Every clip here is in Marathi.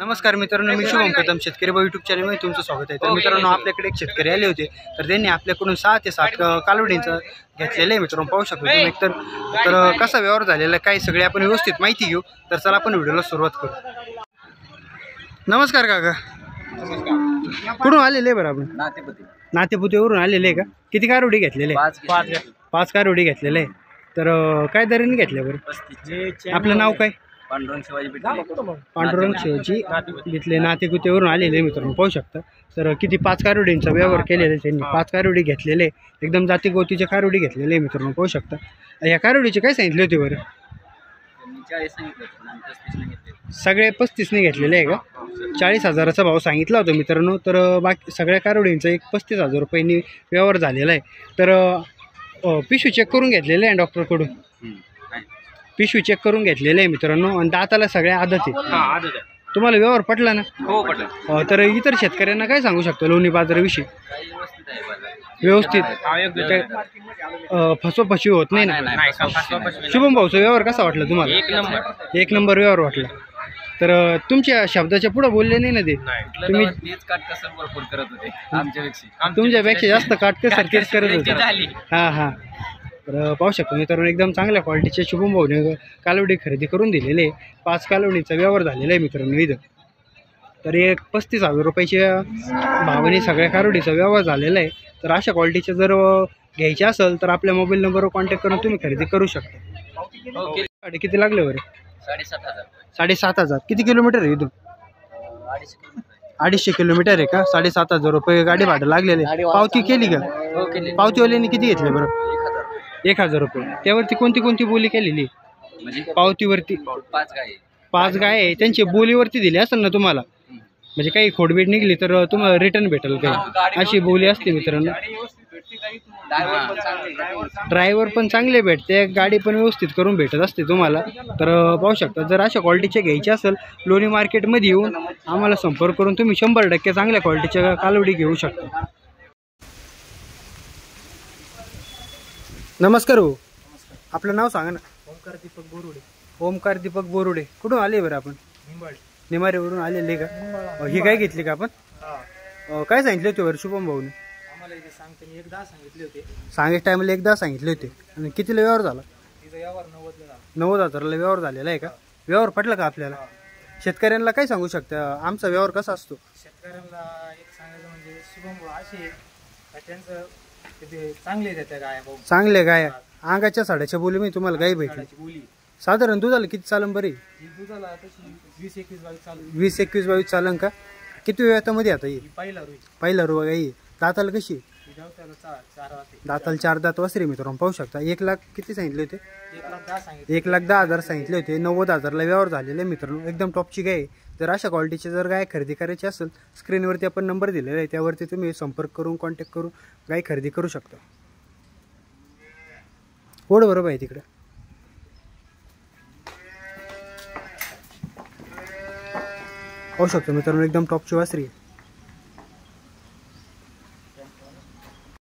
नमस्कार मित्रांनो, मी शुभम कदम शेतकरी बा यूट्यूब चॅनलमध्ये तुमचं स्वागत आहे। तर मित्रांनो, आपल्याकडे एक शेतकरी आले होते, तर त्यांनी आपल्याकडून 6 ते 7 कालवडींचं घेतलेलं आहे। मित्रांनो पाहू शकतो तुम्ही तर कसा व्यवहार झालेला काय सगळे आपण व्यवस्थित माहिती घेऊ। तर चला आपण व्हिडिओला सुरुवात करू। नमस्कार काका, कुठून आलेले आहे बरं आपण? नातेपुतेवरून आलेले आहे का? किती कालवडी घेतलेले? 5 कालवडी घेतलेले आहे। तर काय दराने घेतल्या बरं? आपलं नाव काय? पांडुरंग शिवाजी घेतले, नातेपुतेवरून आलेले मित्रांनो पाहू शकता। तर किती 5 कालवडींचा व्यवहार केलेला त्यांनी। 5 कालवडी घेतलेले, एकदम जाती गोतीचे कालवडी घेतलेले मित्रांनो पाहू शकता। या कालवडीचे काय सांगितले होते बरं? सगळे 35ने घेतलेले आहे का? 40,000चा भाव सांगितला होता मित्रांनो। तर बाकी सगळ्या कालवडींचा एक 35,000 रुपयांनी व्यवहार झालेला आहे। तर पिशवी चेक करून घेतलेले आहे डॉक्टरकडून, पिशवी चेक करून घेतलेले आहे मित्रांनो। आणि दाताला सगळ्या आदत आहे। तुम्हाला व्यवहार पटला ना? हो पटला। तर इतर शेतकऱ्यांना काय सांगू शकतो लोणी बाजाराविषयी? व्यवस्थित फसवफसवी होत नाही ना? शुभम भाऊचा व्यवहार कसा वाटला तुम्हाला? एक नंबर व्यवहार वाटला। तर तुमच्या शब्दाच्या पुढे बोलले नाही ना ते? तुम्ही भरपूर करत होते तुमच्यापेक्षा जास्त काटकसर केस करत होते। हां तर पाहू शकतो मित्रांनो, एकदम चांगल्या क्वालिटीचे शुभम भाऊने कालवडी खरेदी करून दिलेले 5 कालवडीचा व्यवहार झालेला आहे मित्रांनो इथं। तर एक 35,000 रुपयाच्या भावाने सगळ्या कालवडीचा व्यवहार झालेला आहे। तर अशा क्वालिटीचे जर घ्यायचे असेल तर आपल्या मोबाईल नंबरवर कॉन्टॅक्ट करून तुम्ही खरेदी करू शकता। किती लागले बरं? 7,500। किती किलोमीटर आहे इथून? 250 किलोमीटर आहे का? 7,500 रुपये गाडी भाडं लागलेले। पावती केली का? पावतीवाल्याने किती घेतले बरं? 1,000 रुपये। त्यावरती कोणती बोली केलेली? पावतीवरती 5 गाय आहे, त्यांची बोलीवरती दिली असेल ना तुम्हाला? म्हणजे काही खोडबीट निघली तर तुम्हाला रिटर्न भेटेल काही, अशी बोली असते मित्रांनो। ड्रायव्हर पण चांगले भेटते, गाडी पण व्यवस्थित करून भेटत असते तुम्हाला। तर पाहू शकता, जर अशा क्वालिटीचे घ्यायचे असेल लोणी मार्केटमध्ये येऊन आम्हाला संपर्क करून तुम्ही 100% चांगल्या क्वालिटीच्या कालवडी घेऊ शकता। नमस्कार हो, आपलं नाव सांगा ना? ओमकार दीपक बोरुडे। कुठून आले बरं आपण? निमारेवरून आलेले का? ही काय घेतली का आपण? काय सांगितले होते बरं शुभम भाऊने? सांगायच्या टायमाला 1,010 सांगितले होते। आणि कितीला व्यवहार झाला? 90,000ला व्यवहार झालेला आहे का? व्यवहार पटला का आपल्याला? शेतकऱ्यांना काय सांगू शकता, आमचा व्यवहार कसा असतो? शेतकऱ्यांना एक सांगायचं म्हणजे शुभम भाऊ असे त्यांचं चांगले देते गाय, चांगले गाय अंगाच्या साड्याच्या बोली मी तुम्हाला गाय भेटली। साधारण दुधाला किती चालन बरी? दुधाला तशी 20-21-22 चालन का? किती वेळामध्ये आता? पहिला रुवा गाई। दाताला कशी? दाताला 4 दात वासरी मित्रांनो पाहू शकता। 1 लाख किती सांगितले होते? 1,10,000 सांगितले होते। 90,000ला व्यवहार झालेले मित्रांनो, एकदम टॉपची गाय। जर अशा क्वालिटीची जर गाय खरेदी करायची असेल, स्क्रीनवरती आपण नंबर दिलेला आहे, त्यावरती तुम्ही संपर्क करून कॉन्टॅक्ट करून गाय खरेदी करू शकता। ओढ बरोबर आहे तिकडे। पाहू शकतो मित्रांनो, एकदम टॉपची वासरी आहे।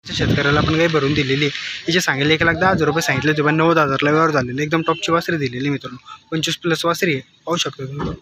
शेतकऱ्याला आपण गाय भरून दिलेली आहे। तिचे सांगितले 1,10,000 रुपये सांगितले होते, पण 90,000ला व्यवहार झालेले, एकदम टॉपची वासरी दिलेली मित्रांनो। 25+ वासरी आहे, पाहू शकतो तुम्ही।